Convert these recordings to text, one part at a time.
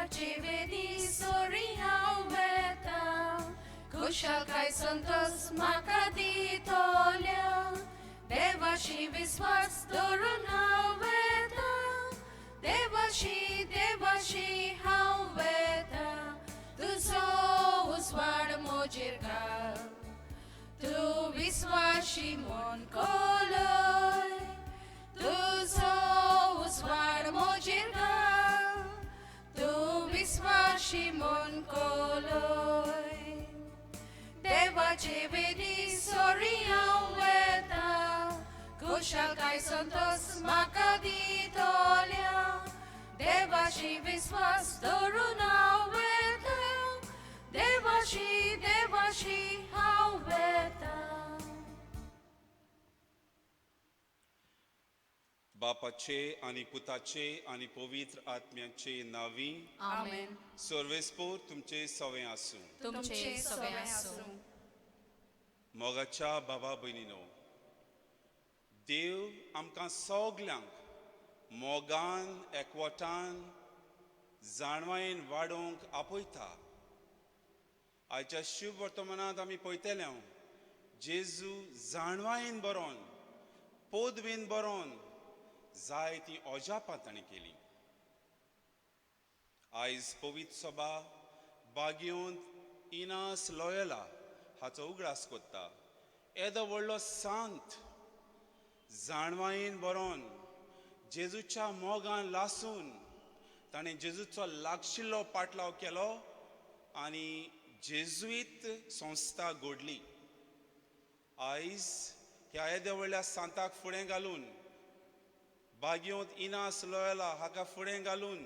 देवाचे वेदी सोरी हांव वेता खुशालकाय संतोष म्हाका दितोल्या देवाशी विश्वास दवरून हांव वेता देवाशी हांव वेता तुजो उजवाड म्हजेर घाल तूं विश्वासी म्हूण कोलय तुजो उजवाड म्हजेर घाल तूं विश्वासी म्हूण कोलय देवाचे वेदी सोरी हांव वेता खुशालकाय संतोष म्हाका दितोल्या देवाशी विश्वास दवरून हांव वेता देवाशी हांव वेता बापाचे आणि पुताचे आणि पवित्र आत्म्याचे नावी आमेन सर्वेस्पोर तुमचे सवे आसूं तुमचे सगळे आसूं मोगाच्या बाबा भयणीनो देव आमकां सगल्यांक मोगान एकवटान जाणवायेन वाडोवंक आपयता आयच्या शुभ वर्तमानांत आमी पळयतले जेजू जाणवायेन बरोवन पोदवेन बरोवन जायतीं ओजापां ताणें केलीं आयज पवित्र सभा बागयोंत इनास लॉयला हाचो उगडास कोत्ता येदो व्हडलो सांत जाणवायेन बरोवन जेजूच्या मोगान लासून ताणें जेजूचो लागशिल्लो पाटलाव केलो आनी जेजुईत संस्था घडली आयज ह्या येद्या व्हडल्या सांताक फुडें घालून बागयोंत इनास लॉयला हाका फुडें घालून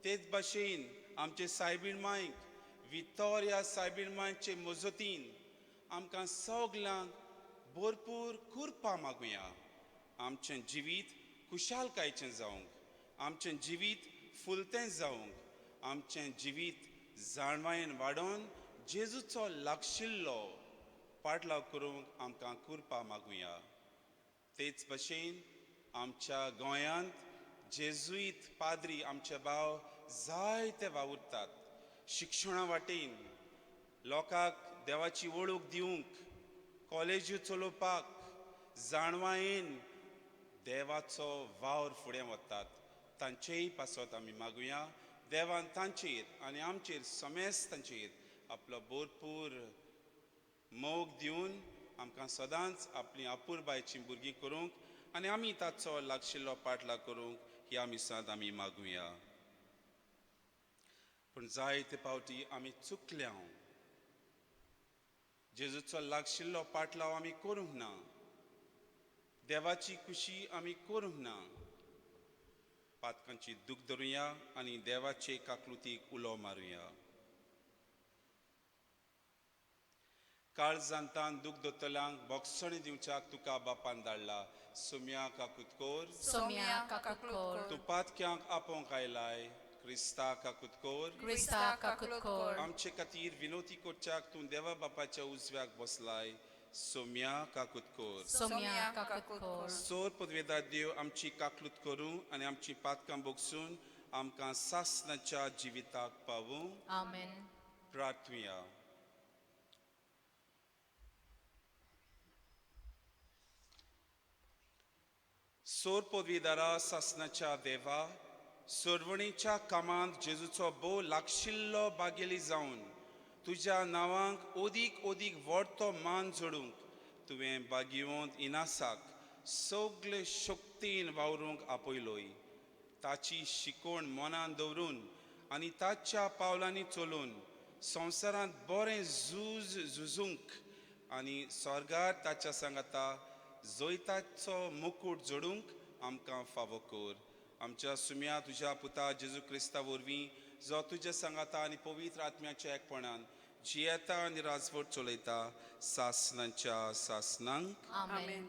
तेच भाशेन आमचे सायबीण मांयक विक्टोरिया सायबीण मांयचे मजतीन आमकां सगल्यांक भरपूर कृपा मागुया आमचें जिवीत खुशालकायेचें जावंक आमचें जिवीत फुलतें जावंक आमचें जिवीत जाणवायेन वाडोवन जेजूचो लागशिल्लो पाटलाव करूंक आमकां कृपा मागुया तेच भाशेन आमच्या गोंयांत जेजुईत पाद्री आमचे भाव जायते वावुरतात शिक्षणा वाटेन लोकांक देवाची वळख दिवंक कॉलेज्यो चलोवपाक जाणवायेन देवाचो वावर फुडें वतात तांचेय पासत आमी मागुया देवान तांचेर आनी आमचेर समेस्तांचेर आपलो भरपूर मोग दिवन आमकां सदांच आपली आपुरबायची भुरगीं करूंक आनी आमी ताचो लागशिल्लो पाटला करूंक ह्या मिसांत आमी मागुया पूण जायते पावटी आमी चुकल्या जेजूचो लागशिल्लो पाटलाव आमी करूंक ना देवाची खुशी आमी करूंक ना पातकांची दूख धरुया आनी देवाचे काकलुतीक उलो मारुया काळजांतान दूख दोतोल्यांक बोगसणी दिवच्याक तुका बापान धाडला सोम्या काकुतकोर सोम्या काकुतकोर तूं पातक्यांक आपोवंक आयलाय क्रिस्ता काकुतकोर क्रिस्ता काकुतकोर आमचे खातीर विनोती करच्याक तूं देवा बापाच्या उजव्याक बसलाय सोम्या काकुतकोर सोम्या काकुतकोर सोर पदवेदार देव आमची काकलूत करूं आनी आमची पातकां बोगसून आमकां सासणाच्या जिविताक पावूं आमेन प्रार्थुया सोर पदवीदारा सासणाच्या देवा सोरवणीच्या कामांत जेजूचो भोव लागशिल्लो बागेली जावन तुज्या नांवांक ओदीक व्हडतो मान जोडूंक तुवें बागयोंत इनासाक सगळे शक्तीन वावरूंक आपयलोय ताची शिकोवण मनान दवरून आनी ताच्या पावलांनी चलून संवसारांत बरें झुजूंक आनी स्वर्गांत ताच्या सांगाता जोयताचो मुकूट जोडूंक आमकां फावो कर आमच्या सुम्या तुज्या पुता जेजू क्रिस्ता वरवीं जो तुज्या सांगाता आनी पवित्र आत्म्याच्या एकपणान जियेता आनी राजवट चलयता सासणांच्या सासणांक आमेन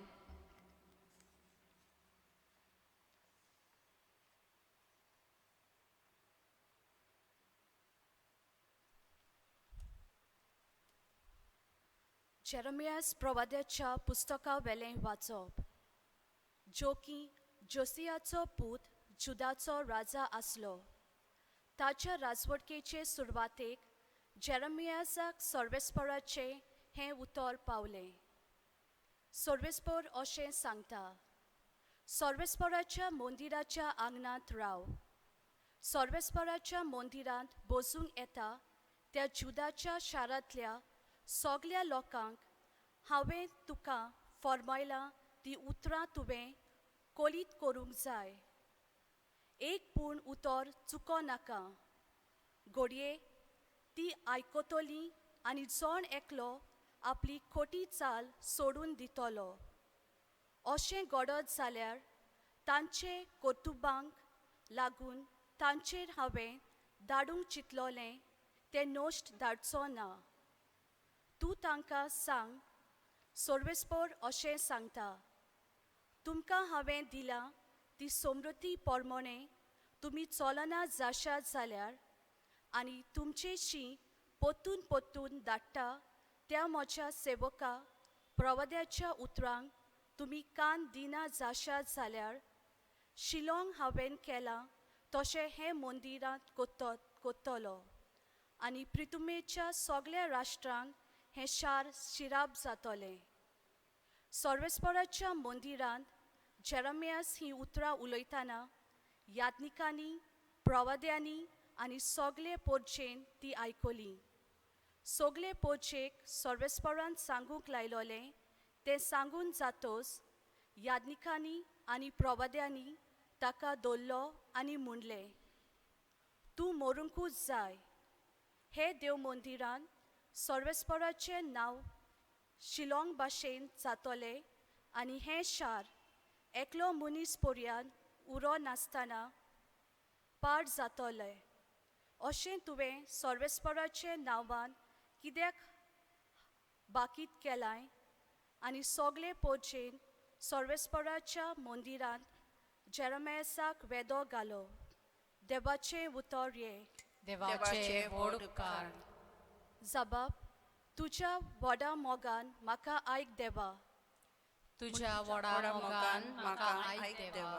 जेरेमियास प्रवाद्याच्या पुस्तका वेलें वाचप जो की जोसियाचो पूत जुदाचो राजा आसलो ताच्या राजवटकेचे सुरवातेक जेरमियासाक सर्वेस्पराचे हें उतर पावलें. सर्वेस्पर अशें सांगता, सर्वेस्पराच्या मंदिराच्या आंगणांत राव. सर्वेस्पराच्या मंदिरांत बसूंक येता त्या जुदाच्या शारांतल्या सगल्या लोकांक हांवें तुका फर्मायलां ती उतरां तुवें कोलीत करूंक जाय. एक पूण उतर चुको नाका. घडये ती आयकतली आनी जण एकलो आपली खोटी चाल सोडून दितलो. अशें घडत जाल्यार तांचे कर्तुबांक लागून तांचेर हांवें धाडूंक चिंतलोलें तें नोश्ट धाडचो ना. तूं तांकां सांग, सर्वेस्पर अशें सांगता, तुमकां हांवें दिलां ती समृद्धी प्रमाणें तुमी चलना जाशात जाल्यार आनी तुमचेशीं पोत्तून पोत्तून धाडटा त्या म्हज्या सेवका प्रवाद्याच्या उतरांक तुमी कान दिना जाशात जाल्यार शिलोंग हांवें केलां तशें हें मंदिरांत कोत्तलो आनी पृथ्वीच्या सगळ्या राष्ट्रांक हें शार शिराब जातलें. सर्वेस्पराच्या मंदिरांत जेरमियास ही उतरां उलयतना याज्ञिकांनी, प्रवाद्यांनी आनी सगळे पोरचेन ती आयकली. सगळे पोरचेक सर्वेस्परान सांगूंक लायलोलें तें सांगून जातोच याज्ञिकांनी आनी प्रवाद्यांनी ताका दवरलो आनी म्हणलें, तूं मरूंकूच जाय. हे देव मंदिरांत सर्वेस्पराचें नांव शिलोंग भाशेन जातलें आनी हें शार एकलो मनीस पर्यान उरो नासतना पाड जातलें. अशें तुवें सर्वेस्पराचे नांवान कित्याक बाकीत केलां आनी सगळे पोरचेन सर्वेस्पराच्या मंदिरांत जेरमियासाक वेदो घालो. देवाचें उतर हें. देवाचे व्हड उपकार. जबाब, तुज्या व्हडा मोगान म्हाका आयक देवा. तुज्या व्हडा मोगान म्हाका आयक देवा.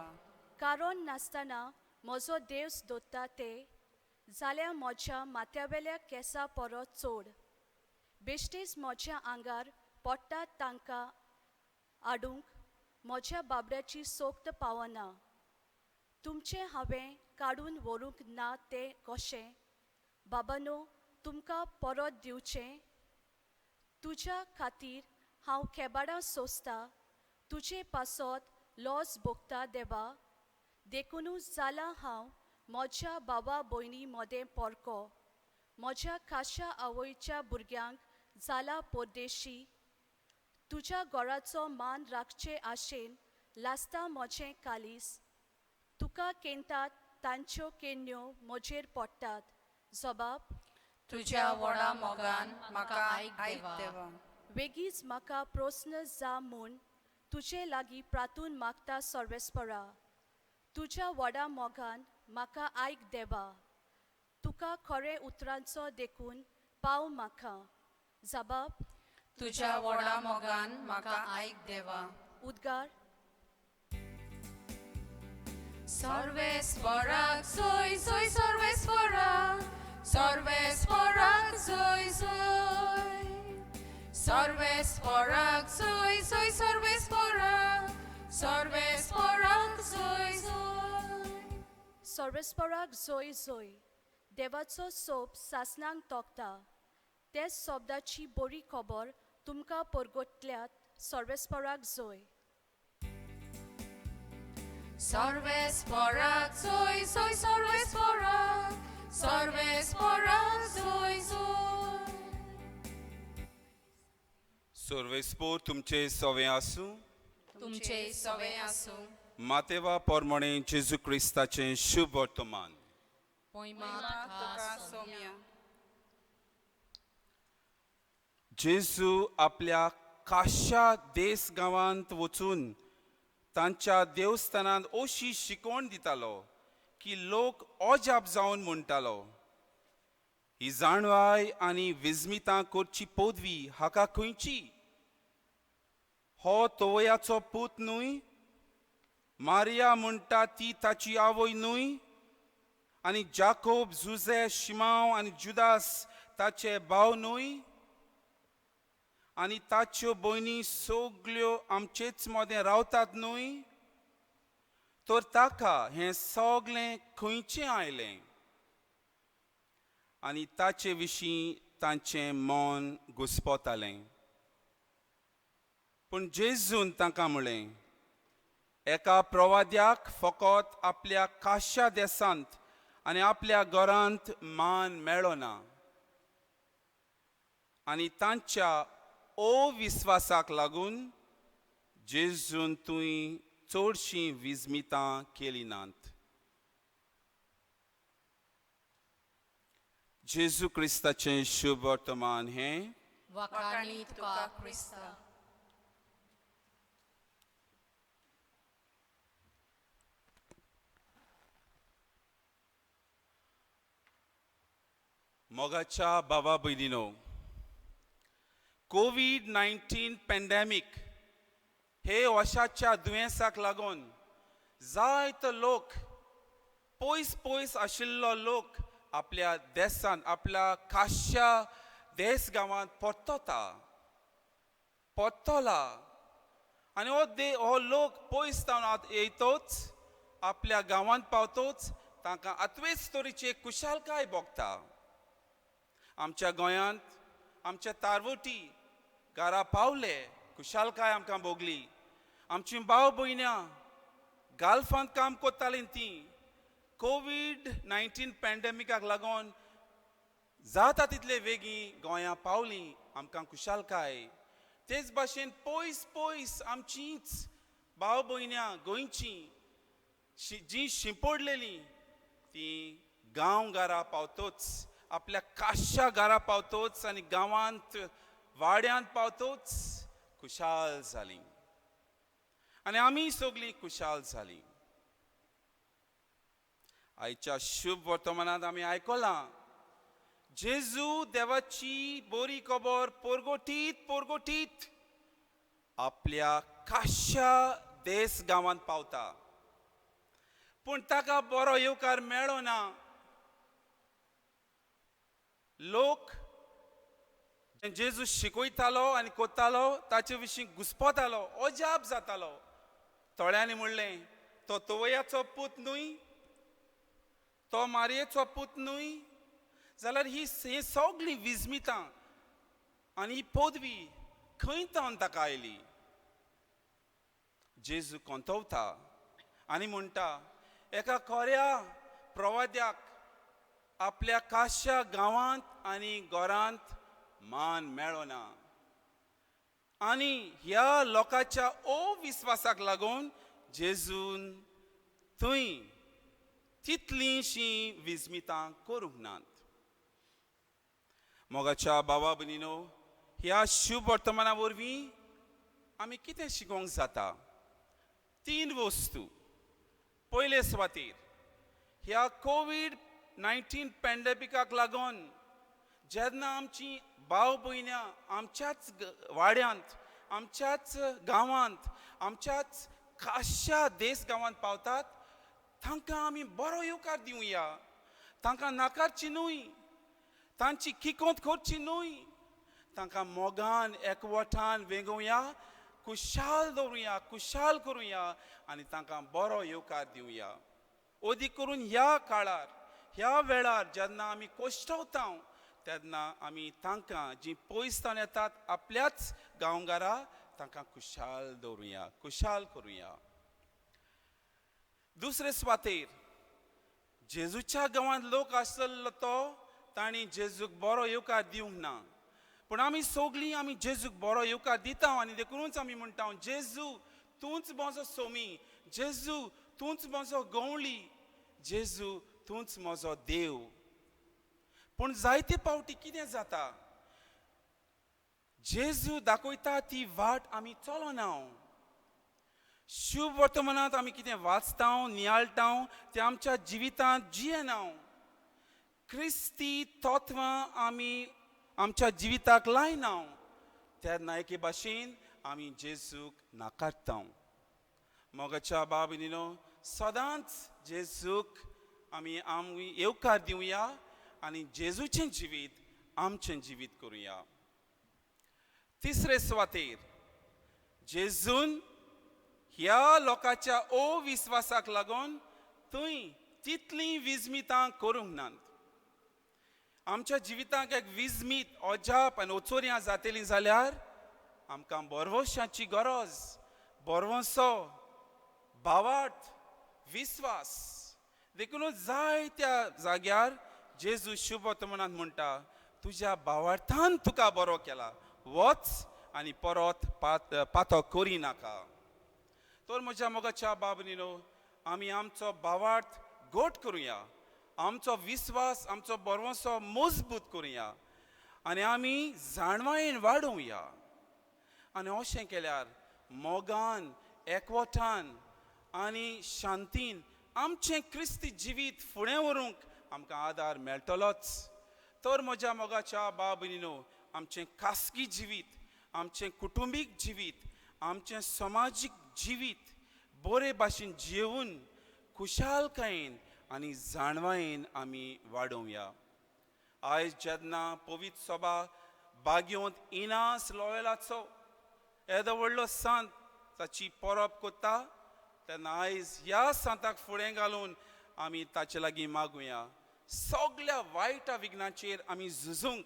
कारण नासतना म्हजो देवस दोत्ता ते जाल्यार म्हज्या माथ्यावेल्या केंसां परत चोड. बेश्टेच म्हज्या आंगार पडटात तांकां आडूंक म्हज्या बाबड्याची सोक्त पावना. तुमचें हांवें काडून व्हरूंक ना तें कशें? बाबानो, तुमकां परत दिवचें. तुज्या खातीर हांव केबाडां सोंसता. तुजे पासत लॉस भोगता देवा. देखूनच जाला हांव म्हज्या भावा भयणी मदें परको. म्हज्या खाशा आवयच्या भुरग्यांक जाला परदेशी. तुज्या घराचो मान राखचे आशेन लासता म्हजें कालीस. तुका केंतात तांच्यो केण्यो म्हजेर पडटात. जबाब, तुज्या व्हडा मोगान म्हाका आयक देवा. बेगीच म्हाका प्रस्न जा म्हूण तुजे लागीं प्रार्थून मागता सर्वेस्परा. तुज्या व्हडा मोगान म्हाका आयक देवा. तुका खरे उतरांचो देखून पाव म्हाका. जबाब, तुज्या व्हडा मोगान म्हाका आयक देवा. उद्गार, सर्वेस्पराक सोय सोय सर्वेस्पराक. सर्वेस्पराक सोय सोय. सर्वेस्पराक सोय सोय सर्वेस्पराक. सर्वेस्पराक सोय सोय. सर्वेस्पराक जोय जोय. देवाचो सोप सासणांक तोखता. ते शब्दाची बरी खबर तुमकां परगटल्यात. सर्वेस्पराक जोय. सर्वेस्पराक सोय सोय सर्वेस्पराक. सर्वेस्पराक सोय सोय. सर्वेस्पोर तुमचे सवे आसूं. तुमचे सवे आसूं. मातेवा पोरमणे जेजू क्रिस्ताचें शुभ वर्तमान. तुका सोम्या. जेजू आपल्या काशा देस गांवांत वचून तांच्या देवस्थानांत अशी शिकवण दितालो की लोक अजाप जावन म्हणटालो, ही जाणवाय आनी विजमितां करची पदवी हाका खंयची? हो तोवयाचो पूत न्हय? मारिया म्हणटा ती ताची आवय न्हय? आनी जाकोब जुझे शिमाव आनी जुदास ताचे भाव न्हय आनी ताच्यो भयणी सगल्यो आमचेच मदें रावतात न्हय तर ताका हें सगलें खंयचें आयलें आनी ताचे विशीं तांचें मन घुस्पोतालें पूण जेजून तांकां म्हळें एका प्रवाद्याक फकत आपल्या काश्या देसांत आनी आपल्या घरांत मान मेळ्ळो ना आनी तांच्या अविस्वासाक लागून जेजून तुवें चडशीं विजमितां केलीं नात. जेजू क्रिस्ताचें शुभ वर्तमान हें वखाणी तुका क्रिस्ता. मोगाच्या बाबा भयणीनो, कोविड-19 पॅन्डेमीक हे वर्साच्या दुयेंसाक लागून जायतो लोक पयस पयस आशिल्लो लोक आपल्या देशांत आपल्या खाशा देश गांवांत परतला आनी हो लोक पयस जावन येतोच आपल्या गांवांत पावतोच तांकां आतवेच तरेची कुशालकाय भोगता. आमच्या गोंयांत आमच्या तारवटी घरा पावले कुशालकाय आमकां भोगली. आमची भाव भयण्यां गाल्फांत काम कोत्तालीं तीं कोविड-19 पॅन्डेमिकाक लागून जाता तितले बेगीन गोंयां पावलीं आमकां कुशालकाय. तेच भाशेन पयस पयस आमचींच भाव भयण्यां गोंयचीं जीं शिंपडलेलीं तीं गांव घरा पावतोच आपल्या काश्या घरा पावतोच आनी गांवांत वाड्यांत पावतोच कुशाल जालीं आनी आमी सगळीं कुशाल जालीं. आयच्या शुभ वर्तमानांत आमी आयकलां जेजू देवाची बरी खबर पोरगोटीत आपल्या काश्या देश गांवांत पावता पूण ताका बरो येवकार मेळ्ळो ना. लोक जेजू शिकयतालो आनी कोत्तालो ताचे विशीं घुस्पोतालो अजाप जातालो. थोड्यांनी म्हणलें तो तोवयाचो पूत न्हय तो मारयेचो पूत न्हय जाल्यार ही सगळीं विजमितां आनी ही पदवी खंय तावन ताका आयली. जेजू कोंतवता आनी म्हणटा एका खोऱ्या प्रवाद्याक आपल्या काश्या गांवांत आनी घरांत मान मेळ्ळो ना आनी ह्या लोकांच्या अविस्वासाक लागून जेजून थंय तितलींशीं विजमितां करूंक नात. मोगाच्या बाबा भयणीनो, ह्या शुभ वर्तमाना वरवीं आमी कितें शिकोवंक जाता? 3 वस्तू. पयले सुवातेर ह्या कोविड-19 पॅन्डेमिकाक लागून जेन्ना आमची भाव भयण्यां आमच्याच वाड्यांत आमच्याच गांवांत आमच्याच खाशा देश गांवांत पावतात तांकां आमी बरो येवकार दिवया. तांकां नाकारची न्हय तांची किकोंत करची न्हय तांकां मोगान एकवटान वेगोवया कुशाल दवरुया कुशाल करुया आनी तांकां बरो येवकार दिवया. अदीक करून ह्या काळार ह्या वेळार जेन्ना आमी कोश्टवता तेन्ना आमी तांकां जीं पयस सावन येतात आपल्याच गांवगारा तांकां कुशाल दवरुया कुशाल करुया. दुसरे सुवातेर जेजूच्या गांवांत लोक आसलो तो तांणी जेजूक बरो येवकार दिवंक ना पूण आमी सगळीं आमी जेजूक बरो येवकार दिता आनी देखूनच आमी म्हणटा जेजू तूंच म्हजो सोमी जेजू तूंच म्हजो गवळी जेजू तूंच म्हजो देव. पूण जायते फावटी कितें जाता जेजू दाखयता ती वाट आमी चलोना. शुभ वर्तमानांत आमी कितें वाचता नियाळटा तें आमच्या जिवितांत जियेना. क्रिस्ती तत्वां आमी आमच्या जिविताक लायना तेन्ना एके भाशेन आमी जेजूक नाकारता. मोगाच्या बाब भयणीनो, सदांच जेजूक आमी येवकार दिवया आनी जेजूचें जिवीत आमचें जिवीत करुया. तिसरे सुवातेर जेजून ह्या लोकांच्या अविस्वासाक लागून थंय तितलीं विजमितां करूंक नात. आमच्या जिवितांत एक विजमीत अजाप आनी ओचोऱ्यां जातलीं जाल्यार आमकां बरवशाची गरज, बरवसो, भावार्थ, विस्वास देखूनच जायत्या जाग्यार जेजू शुभ वर्तमानांत म्हणटा तुज्या भावार्थान तुका बरो केला, वच आनी परत पातो करी नाका. तर म्हज्या मोगाच्या बाबनीनो, आमी आमचो भावार्थ घट करुया, आमचो विस्वास, आमचो बरवसो मजबूत करुया आनी आमी जाणवायेन वाडोवया. आनी अशें केल्यार मोगान, एकवटान आनी शांतीन आमचें क्रिस्ती जिवीत फुडें व्हरूंक आमकां आदार मेळटलोच. तर म्हज्या मोगाच्या बाबनीनो, आमचें खासगी जिवीत, आमचें कुटुंबीक जिवीत, आमचें समाजीक जिवीत बरे भाशेन जिवून खुशालकायेन आनी जाणवायेन आमी वाडोवया. आयज जेन्ना पवित्र सभा बागयोंत इनास लॉयलाचो येदो व्हडलो सांत ताची परब करता, तेन्ना आयज ह्या सांताक फुडें घालून आमी ताचे लागीं मागुया. सगळ्या वायटा विघ्नाचेर आमी झुजूंक,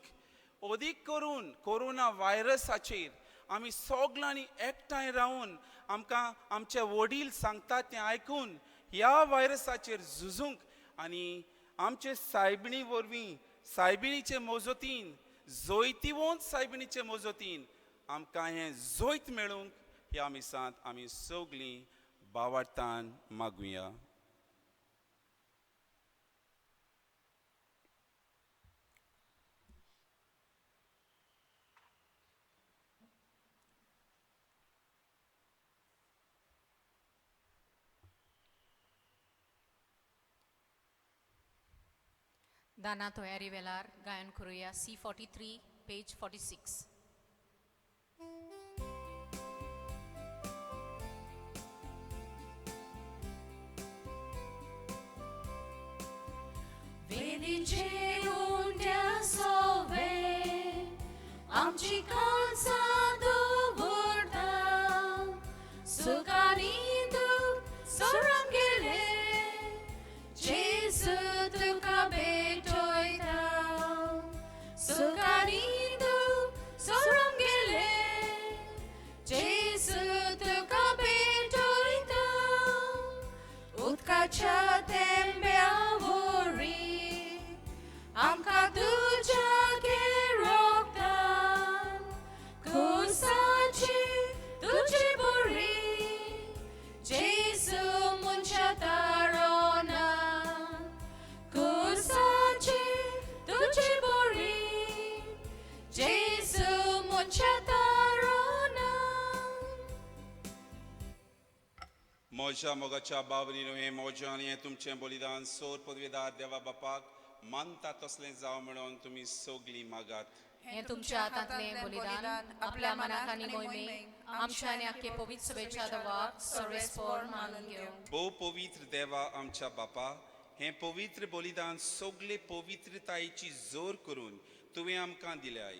अदीक करून कोरोना व्हायरसाचेर आमी सगळ्यांनी एकठांय रावून आमकां आमचे वडील सांगतात तें आयकून ह्या व्हायरसाचेर झुजूंक आनी आमचे सायबिणी वरवीं, सायबिणीचे मोजतीन, जोयतिवंत सायबिणीचे मोजतीन आमकां हें जोयत मेळूंक ह्या मिसांत आमी सगळीं भावार्थान मागुया. दाना तयारी वेळार गायन करुया C43 पेज 46. वेदीचे उंड्या सोवे आमची काळजां दवरता, सुखानी दूख सोडून गेले जेजू तुका भेटोयता. सुखानी दूख सोडून गेले जेजू तुका भेटोयता. उदकाच्या थेंब्या आमकां तुज्या गेरोगतान खुसाची तुजी बरी जेजू मुनच्या तारोना. खुसाची तुजी बरी जेजू मुनच्या तारोना. म्हज्या मोगाच्या बाबनीनो, हें म्हजें आनी हें तुमचें बलिदान सोर पदवेदार देवा बापाक मानता तसलें जावं म्हणून तुमी सगळीं मागात. हे तुमच्या हातांतलें बलिदान आपल्या मनाक आनी मोहिमेक आमच्या आनी आख्खे पवित्र सभेच्या दवाक सर्वेस्पर मानून घेवंक. भोव पवित्र देवा आमच्या बापा, हें पवित्र बलिदान सगळे पवित्रतायेची जोर करून तुवें आमकां दिल्याय.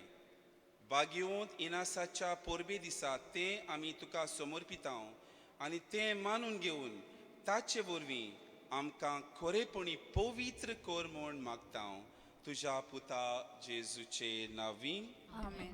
बागयोंत इनासाच्या परबे दिसा तें आमी तुका समर्पितांव आनी तें मानून घेवन ताचे वरवीं आमकां खरेपणी पवित्र कर म्हूण मागतां, तुज्या पुता जेजूचे नांवीं. आमेन.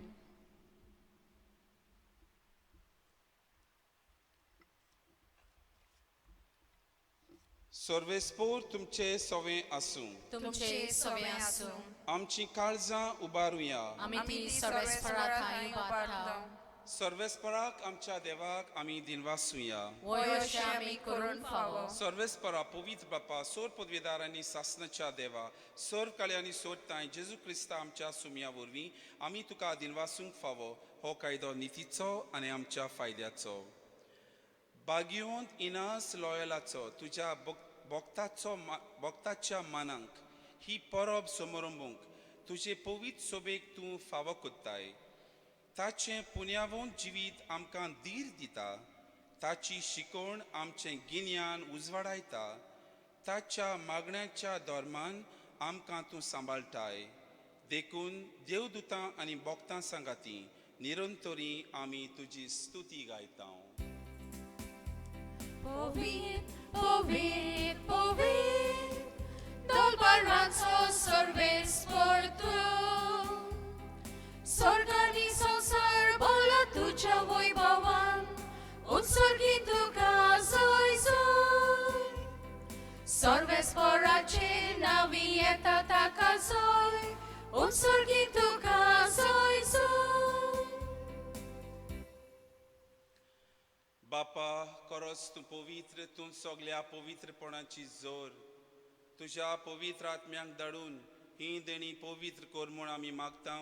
सर्वेस्पोर तुमचे सवें आसूं. तुमचे सवें आसूं. आमची काळजां उबारुया. आमी ती सर्वेस्परा थंय उबारता. सर्वेस्पराक आमच्या देवाक आमी दिनवासुया. वयोशे आमी करून फावो. सर्वेस्परा पवित्र बापा, सोर पदवेदार आनी सासणाच्या देवा, सोर काळे आनी सोर ताय जेजू क्रिस्ता आमच्या सुमया वरवीं आमी तुका दिनवासूंक फावो. हो कायदो नितीचो आनी आमच्या फायद्याचो. बागयोंत इनास लॉयलाचो तुज्या भक्ताच्या मानांक ही परब समारंभूंक तुजे पवित्र सोबेक तूं फावो कोत्ताय. ताचें पुण्यावंत जिवीत आमकां धीर दिता, ताची शिकोवण आमचें गिन्यान उजवाडायता, ताच्या मागण्याच्या दरम्यान आमकां तूं सांबाळटाय. देखून देवदूतां आनी भोक्तां सांगाती निरंतरी आमी तुजी स्तुती गायता. Povit, povit, povit, dolbaranco serves por tu. Sorgani संसार बोला तुझ्या वैभवान, उत्सर्गी तुका जोय जोय. सर्वेस्पराचे नावी येता ताका जोय, उत्सर्गी तुका जोय जोय. बापा, खरोच तूं पवित्र, तूं सगळ्या पवित्रपणाची जोर. तुज्या पवित्र आत्म्याक धाडून ही देणी पवित्र कर म्हूण आमी मागता.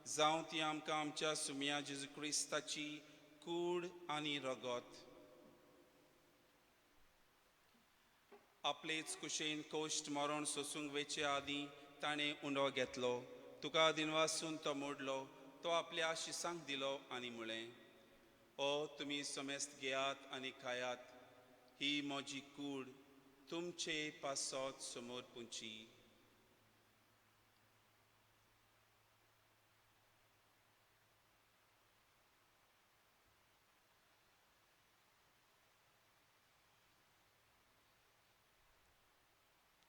जावं ती आमकां आमच्या सुम्या जेजू क्रिस्ताची कूड आनी रगत. आपलेच कुशेन कोश्ट मरण सोसूंक वेचे आदीं ताणें उंडो घेतलो. तुका दिनवासून तो मोडलो. तो आपल्या शिसांक दिलो आनी म्हळें, ओ तुमी समेस्त घेयात आनी खायात. ही म्हजी कूड. तुमचे पासत समोर पुंची.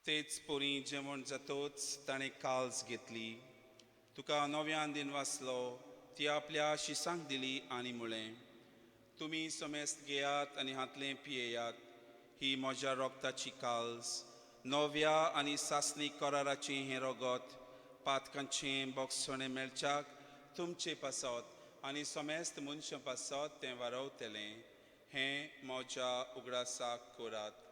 तेच पोरी जेवण जातोच ताणें काल्स घेतली. तुका नव्यान दिन वाचलो. ती आपल्या शिसांक दिली आनी म्हळें, तुमी समेस्त घेयात आनी हातलें पियेयात. ही म्हज्या रोगताची काल्स, नव्या आनी सासणी कराराचें हें रगत. पातकांचें बोगसणें मेळच्याक तुमचे पासत आनी समेस्त मनशां पासत तें वारवतलें. हें म्हज्या उगडासाक करात.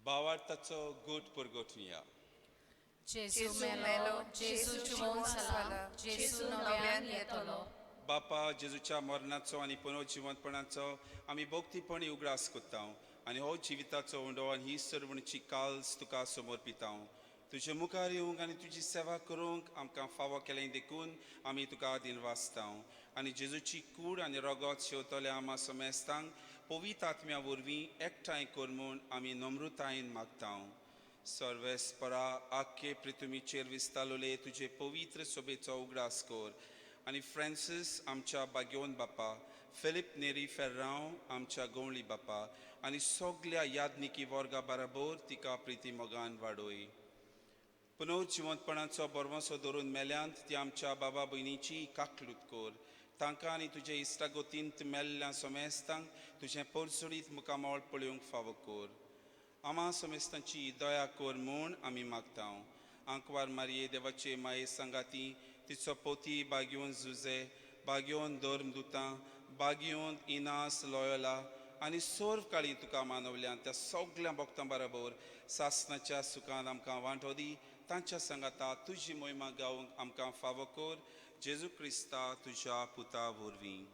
भावार्थाचो गोट परगोटुया. जेजू मेलो, जेजू जिवोवन जाला, जेजू नव्यान येतलो. बापा, जेजूच्या मरणाचो आनी पुनर्जिवंतपणाचो आमी भोक्तीपणी उगडास कोत्ता आनी हो जिविताचो उंडो आनी ही सर्वणची काल्स तुका समर्पिता. तुजे मुखार येवंक आनी तुजी सेवा करूंक आमकां फावो केलें देखून आमी तुका दिनवासता. आनी जेजूची कूड आनी रगत शेवतले आमा समेस्तांक पवित्र आत्म्या वरवीं एकठांय कर म्हूण आमी नम्रतायेन मागता. सर्वेस्परा आख्खे पृथ्वीचेर विस्तारलोले तुजे पवित्र सोबेचो उगडास कर. आनी फ्रांसीस आमच्या बाग्योन बापा, फिलिप नेरी फेर्रांव आमच्या गवळी बापा आनी सगळ्या यादनिकी वर्गा बराबर तिका प्रिती मोगान वाडोय. पुनर्जिवंतपणाचो बरवंसो धरून मेल्यांत ती आमच्या बाबा भयणीची काकलूत कर. तांकां आनी तुजे इश्टागोतींत मेल्ल्या समेस्तांक तुजें परसुडीत मुखामोळ पळोवंक फावो कर. आमा समेस्तांची दया कर म्हूण आमी मागता. आंकवार मारये देवाचे माये सांगाती, तिचो पोती बाग्योन जुजे, बाग्योन धर्मदुतां, बाग्योन इनास लोयोला आनी सोर्व काळी तुका मानवल्यान त्या सगळ्या भक्तां बरोबर सासणाच्या सुखान आमकां वांटो दी. तांच्या सांगाता तुजी मोहिमा गावंक आमकां फावो कर. जेजू क्रिस्ता तुज्या पुता वरवीं.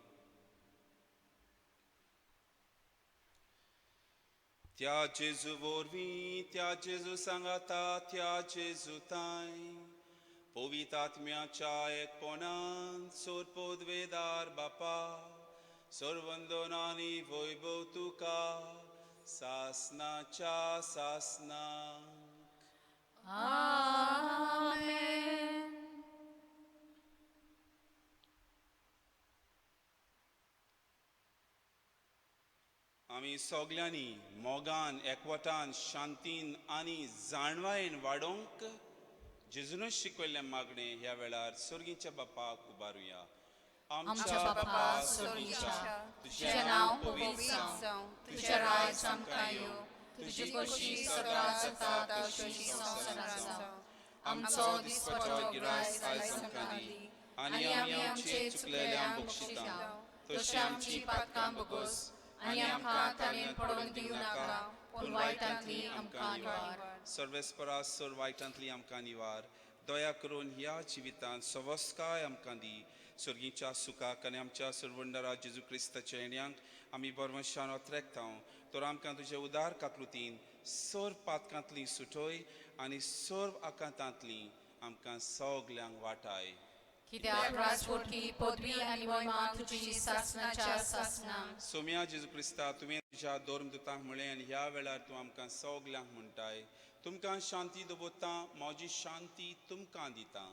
त्या जेजू वरवीं, त्या जेजू सांगाता, त्या जेजू ताय पवित्र आत्म्याच्या एकपणान सोरपोदवेदार बापा, सर्वंदन आनी वैभव तुका सासणाच्या सासणाक. Amen. आमी सगळ्यांनी मोगान एकवटान शांतीन आनी जाणवायेन वाडोवंक जेजूनच शिकयल्लें मागणें ह्या वेळार सर्गीच्या बापाक उबारुया. आमच्या बापा स्वर्गीच्या, तुझें नांव पवित्र जावं, तुजें राज आमकां येवं, तुजी कशी सदां जाता तशी संवसारांत जावं. आमचो दिसपट्टो गिरायस आयज आमकां दी, आनी आमी आमचे चुकलेल्यांक बक्षिता, तशी आमची पातकां बोगोस, आनी आमकां ताणेन पडोवंक दिवं नाका, पूण वायटांतली आमकां निवार. सर्वेस्परा सर वायटांतली आमकां निवार. दया करून ह्या जिवितांत सवस्काय आमकां दी सुर्गीच्या सुखाक आनी आमच्या सुरवंडरा जेजू क्रिस्ताच्या येण्याक आमी बरमशान ओत्रेकतांव तर आमकां तुजे उदार काकलुतीन सोर पातकांतली सुटोय आनी सोर आकांतांतली आमकां सगल्यांक वाटाय कित्याक राजवटी पदवी आनी मोहिमा तुजी सासणाच्या सासणांक सोम्या जेजू क्रिस्ता तुवें तुज्या दोर्मदुतांक म्हळें आनी ह्या वेळार तूं आमकां सगल्यांक म्हणटाय तुमकां शांती दवरतां म्हजी शांती तुमकां दितां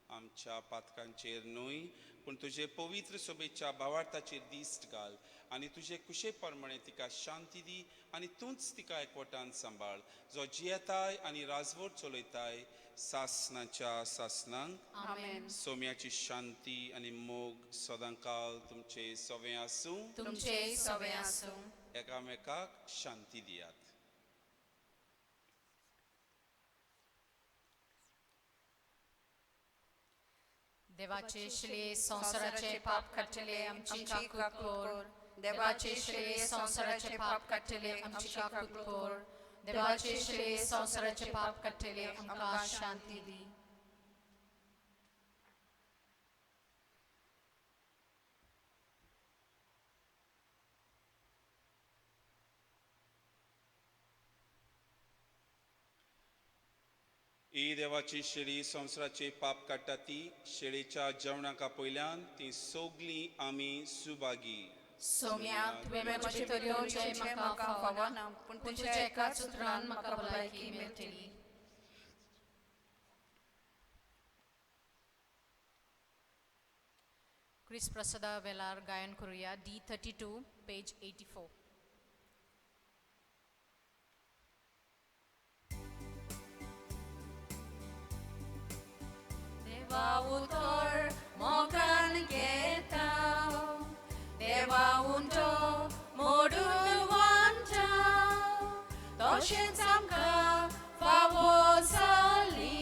आमच्या पातकांचेर न्हय पूण तुजे पवित्र सोबेच्या भावार्थाचेर दिश्ट घाल आनी तुजे कुशे प्रमाणे तिका शांती दी आनी तूंच तिका एकवटान सांबाळ जो जियेताय आनी राजवट चलयताय सासणाच्या सासणांक आमेन सोम्याची शांती आनी मोग सदांकाल तुमचे सवें आसूं तुमचे सवे आसूं एकामेकाक शांती दियात देवाचे शिले संसाराचे पाप काडटले आमची काकूट कोर देवाचे शिले संसाराचे पाप काडटले आमची काकूट कोर देवाचे शिले संसाराचे पाप काडटले आमकां शांती दी ही देवाची शेळी संवसाराचे पाप काडटा ती शेळीच्या जेवणाका पयल्यान ती सोगली आमी सुभागी सोम्या तुवें म्हजे तरेचे म्हाका फावना पूण तुज्या एकाच उतरान म्हाका भलायकी मेळटली क्रिस प्रसादा वेलार गायन करूया D32 page 84 Dewa utor mokan getau Dewa unto modul wantau Toshin samka favosali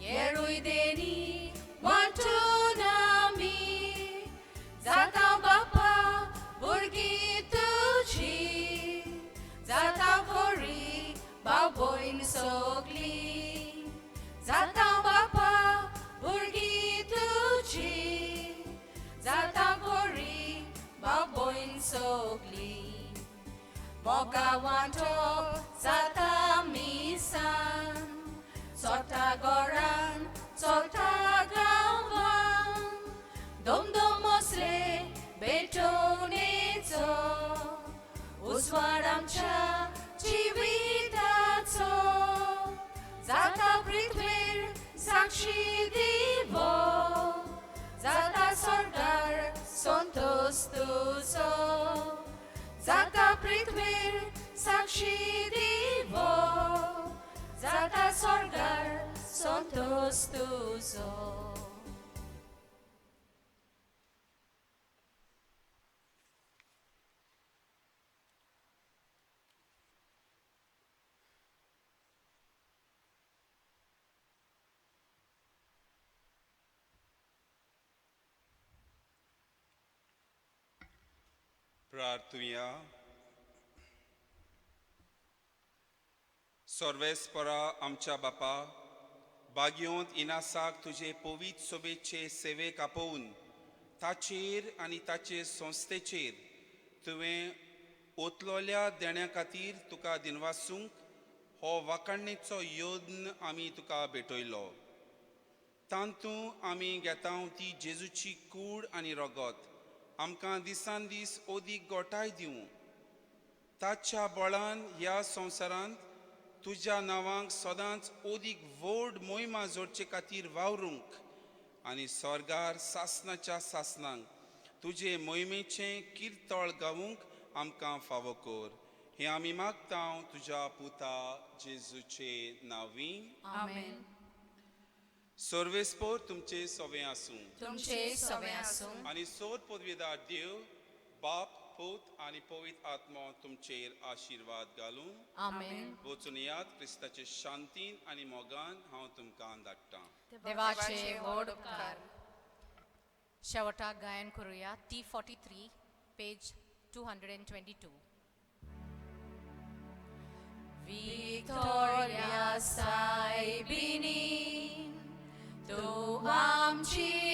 Yerui deni wantu nami Zatau bapa burgi tuji Zatau kori baboin sogli Zatau bapa burgi tuji Zata kori baboin sogli Moga wanto zata misan Sota goran, sota gawan Dom dom mosre betoneco Uswaramcha jivitaco Zata pritver sakshi divo Zata sorgar sontos tuzo Zata pritver sakshi divo Zata sorgar sontos tuzo प्रार्थुया सर्वेस्परा आमच्या बापा बागयोंत इनासाक तुजे पवित सोबेचे सेवेक आपोवन ताचेर आनी ताचे संस्थेचेर तुवें ओतलोल्या देण्या खातीर तुका दिनवासूंक हो वाकाणणेचो योद्न आमी तुका भेटयलो तांतूं आमी घेतांव ती जेजूची कूड आनी रगत आमकां दिसान दीस ओदीक गोठाय दिवं ताच्या बळान ह्या संवसारांत तुज्या नांवांक सदांच ओदीक व्हड मोहिमा जोडचे खातीर वावरूंक आनी स्वर्गार सासणाच्या सासणांक तुजे मोहिमेचें किर्तोळ गावूंक आमकां फावो कर हें आमी मागतांव तुज्या पुता जेजूचे नांवी आमेन सर्वेस्पोर तुमचे सवें आसूं तुमचे सवे आसूं आनी सोद पदवीदार देव बाप पूत आनी पवित्र आत्मा तुमचेर आशिर्वाद घालून आमेन वचून याद क्रिस्ताचे शांतीन आनी मोगान हांव तुमकां धाडटां देवाचे व्हड उपकार शेवटाक गायन करूया T43 page 222 Victoria Saibini, Tu amci